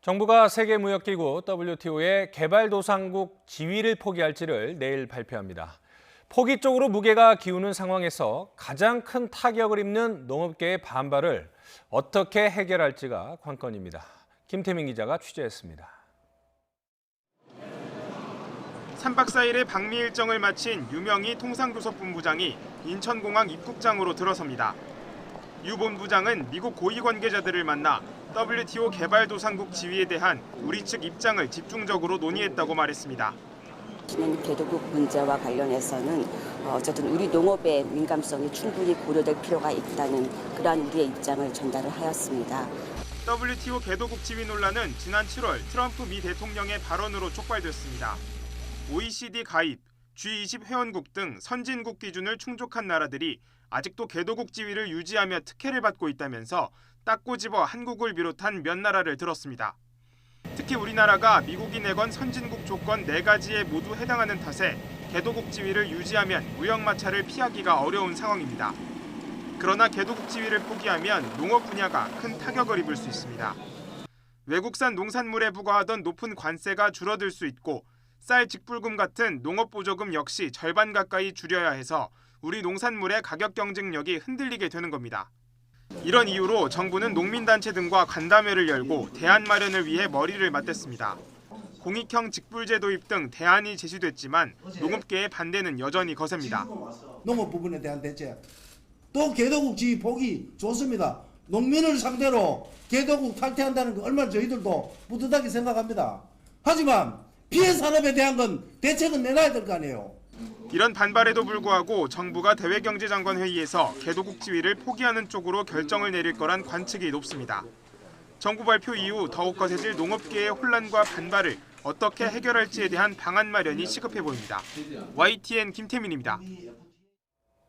정부가 세계무역기구 WTO의 개발도상국 지위를 포기할지를 내일 발표합니다. 포기 쪽으로 무게가 기우는 상황에서 가장 큰 타격을 입는 농업계의 반발을 어떻게 해결할지가 관건입니다. 김태민 기자가 취재했습니다. 3박 4일의 방미 일정을 마친 유명희 통상교섭본부장이 인천공항 입국장으로 들어섭니다. 유 본부장은 미국 고위 관계자들을 만나 WTO 개발도상국 지위에 대한 우리 측 입장을 집중적으로 논의했다고 말했습니다. 개도국 문제와 관련해서는 어쨌든 우리 농업의 민감성이 충분히 고려될 필요가 있다는 그러한 우리의 입장을 전달을 하였습니다. WTO 개도국 지위 논란은 지난 7월 트럼프 미 대통령의 발언으로 촉발됐습니다. OECD 가입, G20 회원국 등 선진국 기준을 충족한 나라들이 아직도 개도국 지위를 유지하며 특혜를 받고 있다면서 딱 꼬집어 한국을 비롯한 몇 나라를 들었습니다. 특히 우리나라가 미국이 내건 선진국 조건 4가지에 모두 해당하는 탓에 개도국 지위를 유지하면 무역 마찰을 피하기가 어려운 상황입니다. 그러나 개도국 지위를 포기하면 농업 분야가 큰 타격을 입을 수 있습니다. 외국산 농산물에 부과하던 높은 관세가 줄어들 수 있고 쌀 직불금 같은 농업보조금 역시 절반 가까이 줄여야 해서 우리 농산물의 가격 경쟁력이 흔들리게 되는 겁니다. 이런 이유로 정부는 농민단체 등과 간담회를 열고 대안 마련을 위해 머리를 맞댔습니다. 공익형 직불제 도입 등 대안이 제시됐지만 농업계의 반대는 여전히 거셉니다. 농업 부분에 대한 대책, 또 개도국 지위 포기 좋습니다. 농민을 상대로 개도국 탈퇴한다는 거 얼마나 저희들도 뿌듯하게 생각합니다. 하지만 피해 산업에 대한 건 대책은 내놔야 될 거 아니에요. 이런 반발에도 불구하고 정부가 대외경제장관 회의에서 개도국 지위를 포기하는 쪽으로 결정을 내릴 거란 관측이 높습니다. 정부 발표 이후 더욱 거세질 농업계의 혼란과 반발을 어떻게 해결할지에 대한 방안 마련이 시급해 보입니다. YTN 김태민입니다.